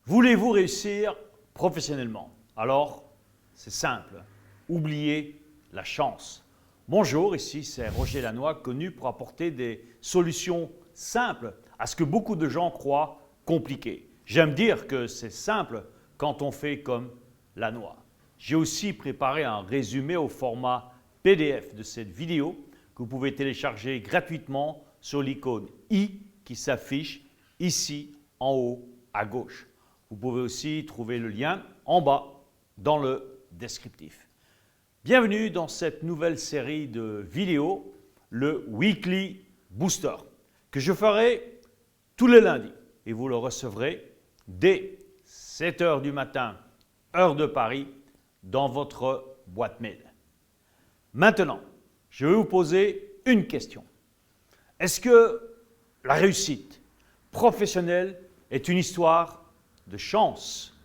Voulez-vous réussir professionnellement? Alors, c'est simple, oubliez la chance. Bonjour, ici c'est Roger Lannoy, connu pour apporter des solutions simples à ce que beaucoup de gens croient compliqué. J'aime dire que c'est simple quand on fait comme Lannoy. J'ai aussi préparé un résumé au format PDF de cette vidéo que vous pouvez télécharger gratuitement sur l'icône i qui s'affiche ici en haut à gauche. Vous pouvez aussi trouver le lien en bas dans le descriptif. Bienvenue dans cette nouvelle série de vidéos, le Weekly Booster, que je ferai tous les lundis et vous le recevrez dès 7 h du matin, heure de Paris, dans votre boîte mail. Maintenant, je vais vous poser une question. Est-ce que la réussite professionnelle est une histoire de chance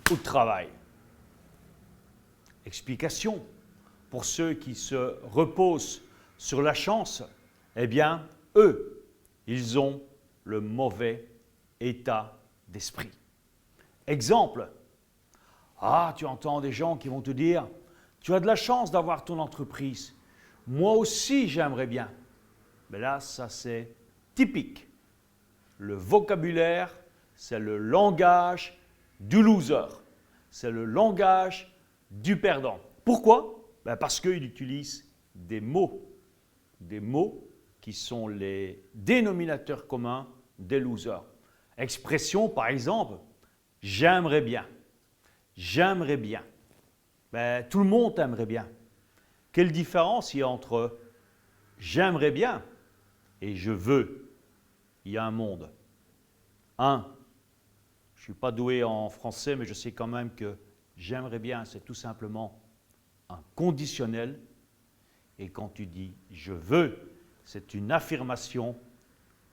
ou de travail? Explication. Pour ceux qui se reposent sur la chance, eh bien, eux, ils ont le mauvais état d'esprit. Exemple. Ah, tu entends des gens qui vont te dire « Tu as de la chance d'avoir ton entreprise. Moi aussi, j'aimerais bien. » Mais là, ça c'est typique. Le vocabulaire, c'est le langage du loser. C'est le langage du perdant. Pourquoi? Parce qu'il utilise des mots qui sont les dénominateurs communs des losers. Expression par exemple, j'aimerais bien. J'aimerais bien. Tout le monde aimerait bien. Quelle différence il y a entre j'aimerais bien et je veux? Il y a un monde. Je ne suis pas doué en français, mais je sais quand même que j'aimerais bien, c'est tout simplement un conditionnel. Et quand tu dis je veux, c'est une affirmation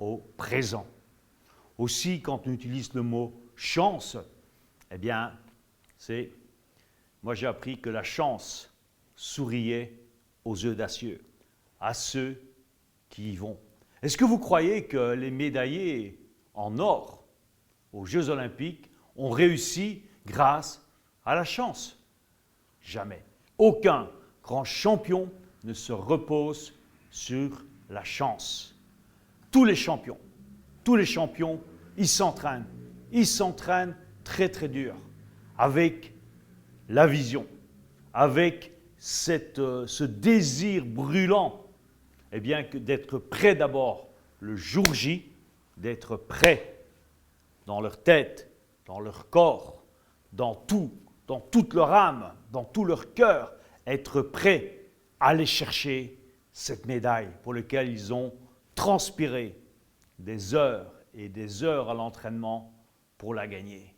au présent. Aussi, quand on utilise le mot chance, eh bien, moi j'ai appris que la chance souriait aux audacieux, à ceux qui y vont. Est-ce que vous croyez que les médaillés en or aux Jeux Olympiques ont réussi grâce à la chance? Jamais. Aucun grand champion ne se repose sur la chance. Tous les champions, ils s'entraînent. Ils s'entraînent très très dur, avec la vision, avec ce désir brûlant, eh bien, d'être prêt d'abord le jour J, d'être prêt dans leur tête, dans leur corps, dans toute leur âme, dans tout leur cœur, être prêt à aller chercher cette médaille pour laquelle ils ont transpiré des heures et des heures à l'entraînement pour la gagner.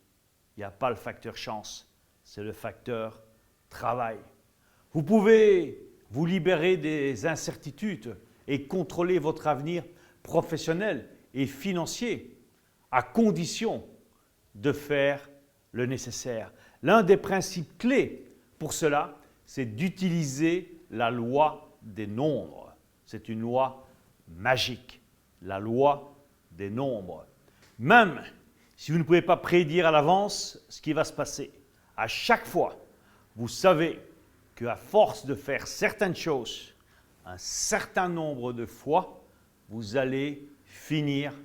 Il n'y a pas le facteur chance, c'est le facteur travail. Vous pouvez vous libérer des incertitudes et contrôler votre avenir professionnel et financier à condition de faire le nécessaire. L'un des principes clés pour cela, c'est d'utiliser la loi des nombres. C'est une loi magique, la loi des nombres. Même si vous ne pouvez pas prédire à l'avance ce qui va se passer, à chaque fois, vous savez qu'à force de faire certaines choses, un certain nombre de fois, vous allez finir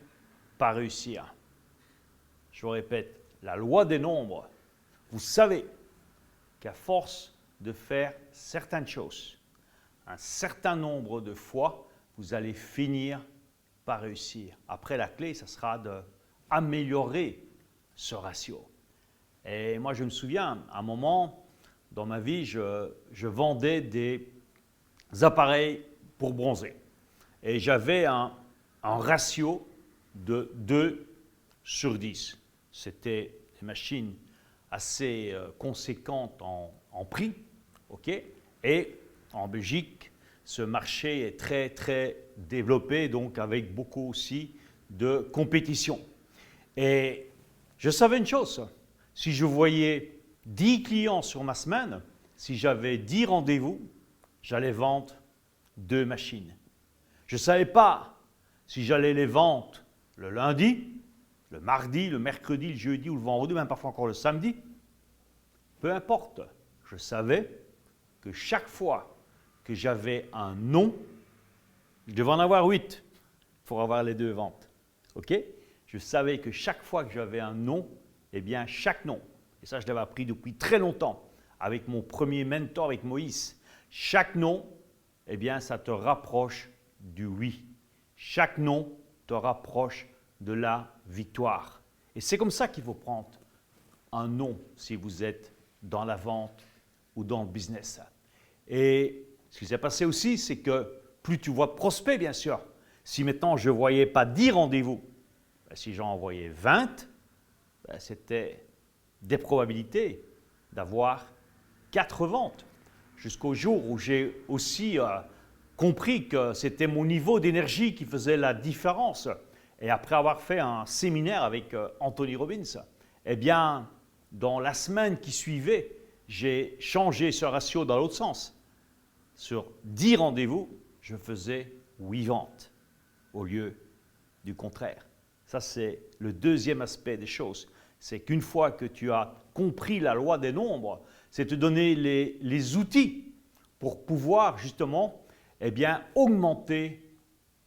par réussir. Je vous répète, la loi des nombres, vous savez qu'à force de faire certaines choses, un certain nombre de fois, vous allez finir par réussir. Après, la clé, ça sera d'améliorer ce ratio. Et moi, je me souviens, à un moment dans ma vie, je vendais des appareils pour bronzer. Et j'avais un ratio de 2/10. C'était des machines assez conséquentes en prix. Okay? Et en Belgique, ce marché est très, très développé, donc avec beaucoup aussi de compétition. Et je savais une chose, si je voyais 10 clients sur ma semaine, si j'avais 10 rendez-vous, j'allais vendre 2 machines. Je ne savais pas si j'allais les vendre le lundi, le mardi, le mercredi, le jeudi ou le vendredi, même parfois encore le samedi, peu importe, je savais que chaque fois que j'avais un non, je devais en avoir 8 pour avoir les 2 ventes. OK? Je savais que chaque fois que j'avais un non, eh bien chaque non, et ça je l'avais appris depuis très longtemps avec mon premier mentor, avec Moïse, chaque non, eh bien ça te rapproche du oui. Chaque non te rapproche de la victoire. Et c'est comme ça qu'il faut prendre un non si vous êtes dans la vente ou dans le business. Et ce qui s'est passé aussi, c'est que plus tu vois de prospects, bien sûr, si maintenant je ne voyais pas 10 rendez-vous, si j'en envoyais 20, c'était des probabilités d'avoir 4 ventes. Jusqu'au jour où j'ai aussi compris que c'était mon niveau d'énergie qui faisait la différence. Et après avoir fait un séminaire avec Anthony Robbins, eh bien, dans la semaine qui suivait, j'ai changé ce ratio dans l'autre sens. Sur 10 rendez-vous, je faisais 8 ventes au lieu du contraire. Ça, c'est le deuxième aspect des choses. C'est qu'une fois que tu as compris la loi des nombres, c'est te donner les outils pour pouvoir justement eh bien, augmenter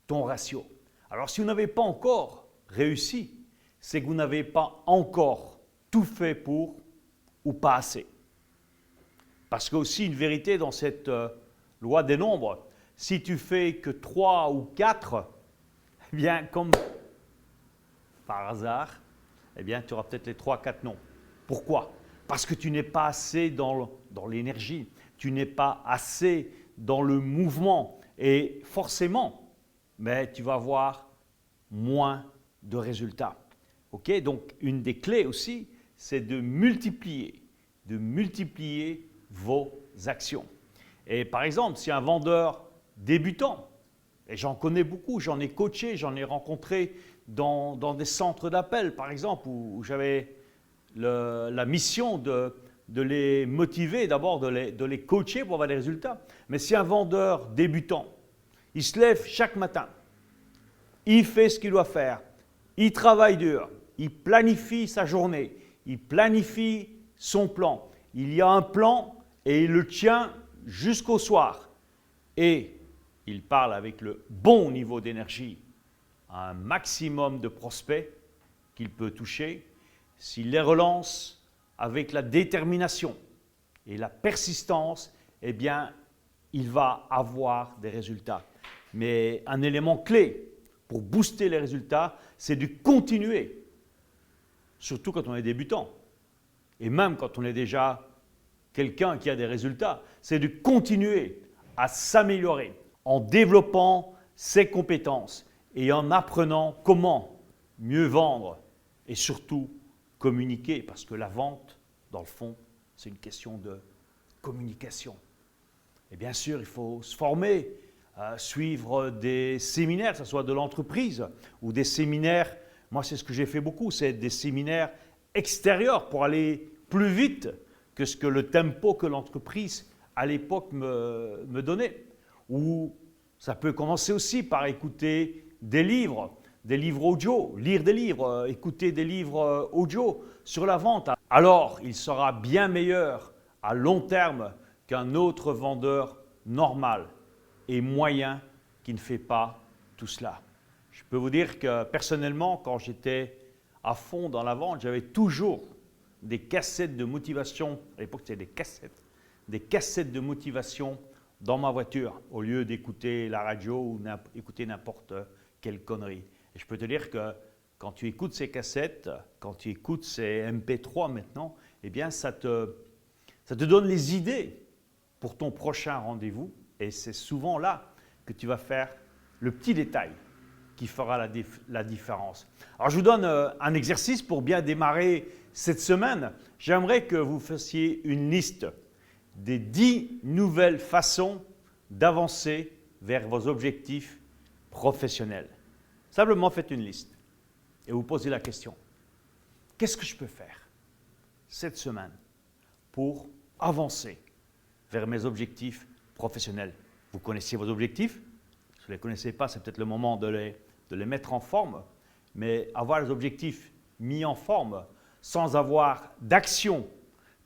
ton ratio. Alors, si vous n'avez pas encore réussi, c'est que vous n'avez pas encore tout fait pour ou pas assez. Parce qu'il y a aussi une vérité dans cette loi des nombres. Si tu fais que 3 ou 4, eh bien, comme par hasard, eh bien, tu auras peut-être les 3-4 non. Pourquoi? Parce que tu n'es pas assez dans l'énergie, tu n'es pas assez dans le mouvement et forcément, mais tu vas avoir moins de résultats. Okay? Donc, une des clés aussi, c'est de multiplier vos actions. Et par exemple, si un vendeur débutant, et j'en connais beaucoup, j'en ai coaché, j'en ai rencontré dans des centres d'appel, par exemple, où j'avais la mission de les motiver, d'abord de les coacher pour avoir des résultats. Mais si un vendeur débutant, il se lève chaque matin, il fait ce qu'il doit faire, il travaille dur, il planifie sa journée, il planifie son plan, il y a un plan et il le tient jusqu'au soir. Et il parle avec le bon niveau d'énergie à un maximum de prospects qu'il peut toucher. S'il les relance avec la détermination et la persistance, eh bien, il va avoir des résultats. Mais un élément clé pour booster les résultats, c'est de continuer, surtout quand on est débutant. Et même quand on est déjà quelqu'un qui a des résultats, c'est de continuer à s'améliorer en développant ses compétences et en apprenant comment mieux vendre et surtout communiquer, parce que la vente, dans le fond, c'est une question de communication. Et bien sûr, il faut se former, suivre des séminaires, que ce soit de l'entreprise ou des séminaires, moi c'est ce que j'ai fait beaucoup, c'est des séminaires extérieurs pour aller plus vite que ce que le tempo que l'entreprise à l'époque me donnait. Ou ça peut commencer aussi par écouter des livres audio, lire des livres, écouter des livres audio sur la vente. Alors, il sera bien meilleur à long terme qu'un autre vendeur normal et moyen qui ne fait pas tout cela. Je peux vous dire que personnellement, quand j'étais à fond dans la vente, j'avais toujours des cassettes de motivation. À l'époque, c'était des cassettes de motivation dans ma voiture au lieu d'écouter la radio ou écouter n'importe quelle connerie. Et je peux te dire que quand tu écoutes ces cassettes, quand tu écoutes ces MP3 maintenant, eh bien ça te donne les idées pour ton prochain rendez-vous. Et c'est souvent là que tu vas faire le petit détail qui fera la différence. Alors je vous donne un exercice pour bien démarrer cette semaine. J'aimerais que vous fassiez une liste des 10 nouvelles façons d'avancer vers vos objectifs professionnels. Simplement faites une liste et vous posez la question. Qu'est-ce que je peux faire cette semaine pour avancer vers mes objectifs professionnels? Vous connaissez vos objectifs? Si vous ne les connaissez pas, c'est peut-être le moment de les mettre en forme. Mais avoir les objectifs mis en forme, sans avoir d'action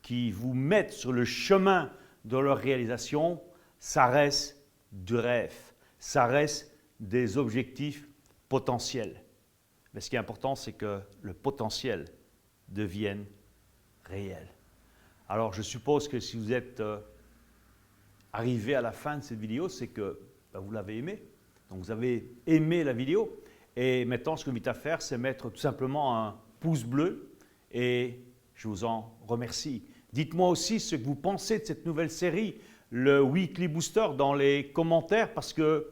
qui vous mettent sur le chemin de leur réalisation, ça reste du rêve, ça reste des objectifs potentiels. Mais ce qui est important, c'est que le potentiel devienne réel. Alors, je suppose que si vous êtes arrivé à la fin de cette vidéo, c'est que vous l'avez aimé. Donc, vous avez aimé la vidéo. Et maintenant, ce que je vous invite à faire, c'est mettre tout simplement un pouce bleu. Et je vous en remercie. Dites-moi aussi ce que vous pensez de cette nouvelle série, le Weekly Booster, dans les commentaires, parce que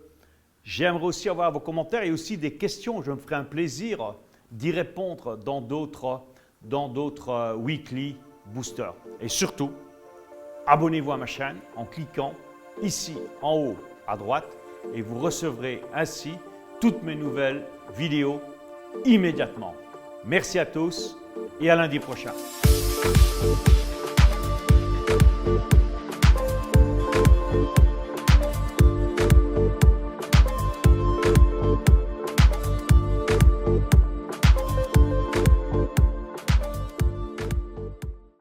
j'aimerais aussi avoir vos commentaires et aussi des questions. Je me ferai un plaisir d'y répondre dans d'autres Weekly Boosters. Et surtout, abonnez-vous à ma chaîne en cliquant ici en haut à droite et vous recevrez ainsi toutes mes nouvelles vidéos immédiatement. Merci à tous et à lundi prochain.